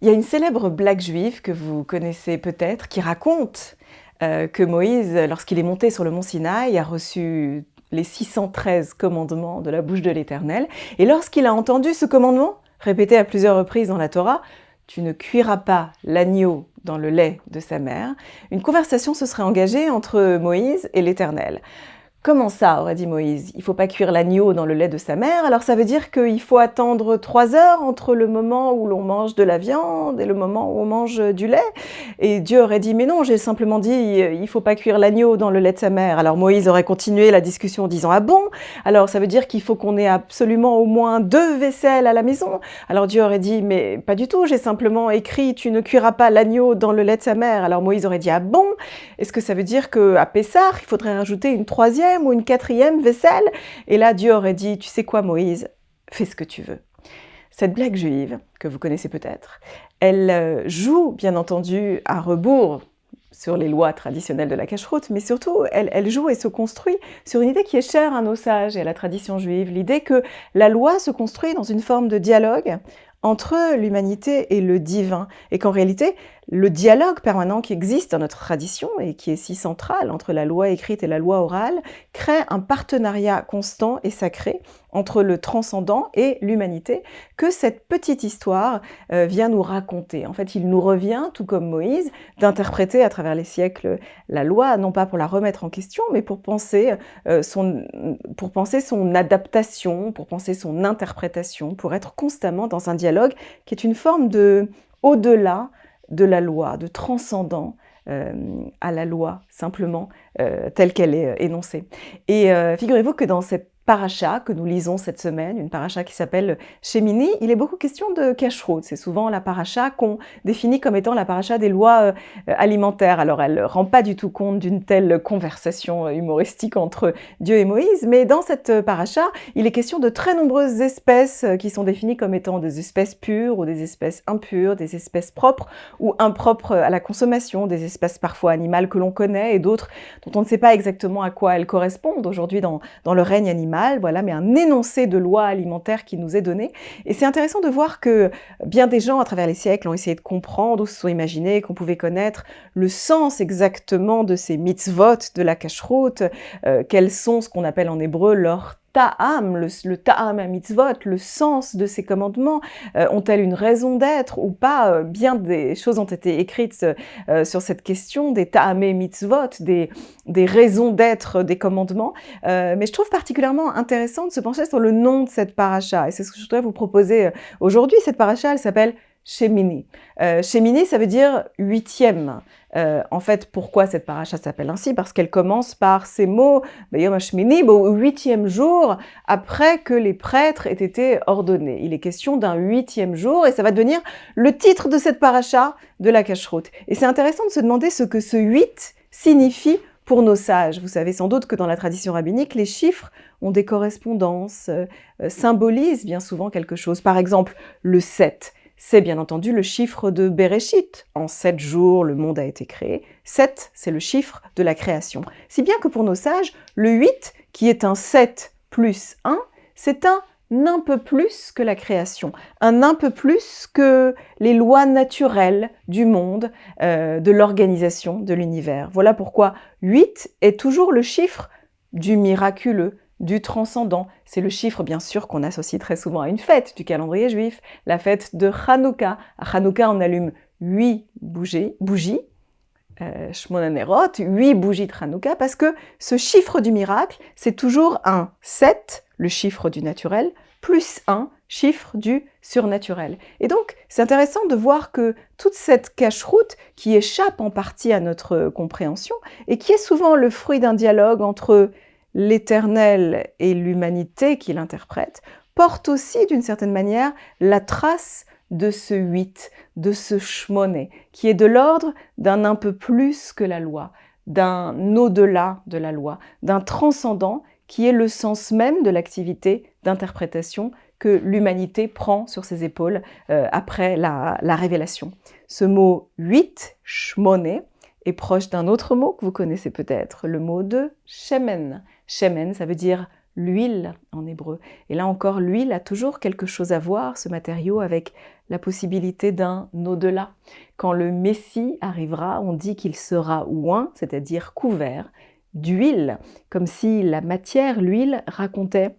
Il y a une célèbre blague juive que vous connaissez peut-être qui raconte que Moïse, lorsqu'il est monté sur le mont Sinaï, a reçu les 613 commandements de la bouche de l'Éternel. Et lorsqu'il a entendu ce commandement, répété à plusieurs reprises dans la Torah, « Tu ne cuiras pas l'agneau dans le lait de sa mère », une conversation se serait engagée entre Moïse et l'Éternel. Comment ça, aurait dit Moïse, il ne faut pas cuire l'agneau dans le lait de sa mère, alors ça veut dire qu'il faut attendre 3 heures entre le moment où l'on mange de la viande et le moment où on mange du lait. Et Dieu aurait dit, mais non, j'ai simplement dit, il ne faut pas cuire l'agneau dans le lait de sa mère. Alors Moïse aurait continué la discussion en disant, ah bon? Alors ça veut dire qu'il faut qu'on ait absolument au moins 2 vaisselles à la maison. Alors Dieu aurait dit, mais pas du tout, j'ai simplement écrit, tu ne cuiras pas l'agneau dans le lait de sa mère. Alors Moïse aurait dit, ah bon? Est-ce que ça veut dire qu'à Pessah, il faudrait rajouter une 3e ou une 4e vaisselle? Et là, Dieu aurait dit, tu sais quoi Moïse, fais ce que tu veux. Cette blague juive, que vous connaissez peut-être, elle joue bien entendu à rebours sur les lois traditionnelles de la cacheroute, mais surtout, elle joue et se construit sur une idée qui est chère à nos sages et à la tradition juive, l'idée que la loi se construit dans une forme de dialogue entre l'humanité et le divin, et qu'en réalité, le dialogue permanent qui existe dans notre tradition et qui est si central entre la loi écrite et la loi orale, crée un partenariat constant et sacré entre le transcendant et l'humanité que cette petite histoire vient nous raconter. En fait, il nous revient, tout comme Moïse, d'interpréter à travers les siècles la loi, non pas pour la remettre en question, mais pour penser son adaptation, pour penser son interprétation, pour être constamment dans un dialogue qui est une forme de au-delà de la loi, de transcendant à la loi, simplement telle qu'elle est énoncée. Et figurez-vous que dans cette paracha que nous lisons cette semaine, une paracha qui s'appelle Shemini, il est beaucoup question de kashrut. C'est souvent la paracha qu'on définit comme étant la paracha des lois alimentaires. Alors elle ne rend pas du tout compte d'une telle conversation humoristique entre Dieu et Moïse, mais dans cette paracha, il est question de très nombreuses espèces qui sont définies comme étant des espèces pures ou des espèces impures, des espèces propres ou impropres à la consommation, des espèces parfois animales que l'on connaît et d'autres dont on ne sait pas exactement à quoi elles correspondent aujourd'hui dans le règne animal. Voilà, mais un énoncé de loi alimentaire qui nous est donné. Et c'est intéressant de voir que bien des gens à travers les siècles ont essayé de comprendre ou se sont imaginés qu'on pouvait connaître le sens exactement de ces mitzvot de la kashrut, quels sont ce qu'on appelle en hébreu leur ta'am, le ta'am à mitzvot, le sens de ces commandements, ont-elles une raison d'être ou pas? Bien des choses ont été écrites sur cette question des ta'amé mitzvot, des raisons d'être des commandements, mais je trouve particulièrement intéressant de se pencher sur le nom de cette paracha, et c'est ce que je voudrais vous proposer aujourd'hui. Cette paracha, elle s'appelle Shemini. Shemini, ça veut dire 8e. En fait, pourquoi cette paracha s'appelle ainsi? Parce qu'elle commence par ces mots, Yom HaShmini, au 8e jour, après que les prêtres aient été ordonnés. Il est question d'un 8e jour, et ça va devenir le titre de cette paracha de la Kashrut. Et c'est intéressant de se demander ce que ce 8 signifie pour nos sages. Vous savez sans doute que dans la tradition rabbinique, les chiffres ont des correspondances, symbolisent bien souvent quelque chose. Par exemple, le 7. C'est bien entendu le chiffre de Bereshit. En 7 jours, le monde a été créé. 7, c'est le chiffre de la création. Si bien que pour nos sages, le 8, qui est un 7 plus 1, c'est un peu plus que la création, un peu plus que les lois naturelles du monde, de l'organisation de l'univers. Voilà pourquoi 8 est toujours le chiffre du miraculeux, du transcendant. C'est le chiffre, bien sûr, qu'on associe très souvent à une fête du calendrier juif, la fête de Hanouka. À Hanouka, on allume 8 bougies, Shmona Nerot, 8 bougies de Hanouka, parce que ce chiffre du miracle, c'est toujours un 7, le chiffre du naturel, plus 1, chiffre du surnaturel. Et donc, c'est intéressant de voir que toute cette cacheroute qui échappe en partie à notre compréhension et qui est souvent le fruit d'un dialogue entre l'Éternel et l'humanité qui l'interprète, porte aussi d'une certaine manière la trace de ce 8, de ce shmoné, qui est de l'ordre d'un un peu plus que la loi, d'un au-delà de la loi, d'un transcendant qui est le sens même de l'activité d'interprétation que l'humanité prend sur ses épaules après la révélation. Ce mot 8, shmoné, est proche d'un autre mot que vous connaissez peut-être, le mot de shemen. Shemen, ça veut dire l'huile en hébreu. Et là encore, l'huile a toujours quelque chose à voir, ce matériau, avec la possibilité d'un au-delà. Quand le Messie arrivera, on dit qu'il sera oint, c'est-à-dire couvert, d'huile, comme si la matière, l'huile, racontait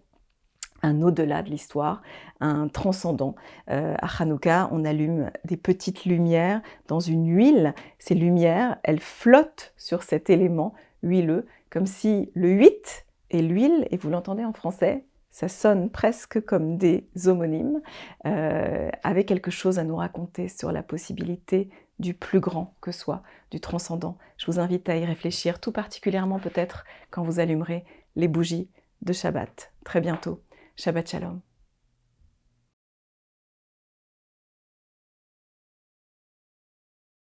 un au-delà de l'histoire, un transcendant. À Hanouka, on allume des petites lumières dans une huile. Ces lumières, elles flottent sur cet élément huileux, comme si le 8 et l'huile, et vous l'entendez en français, ça sonne presque comme des homonymes, avaient quelque chose à nous raconter sur la possibilité du plus grand que soi, du transcendant. Je vous invite à y réfléchir, tout particulièrement peut-être quand vous allumerez les bougies de Shabbat. Très bientôt. Shabbat Shalom.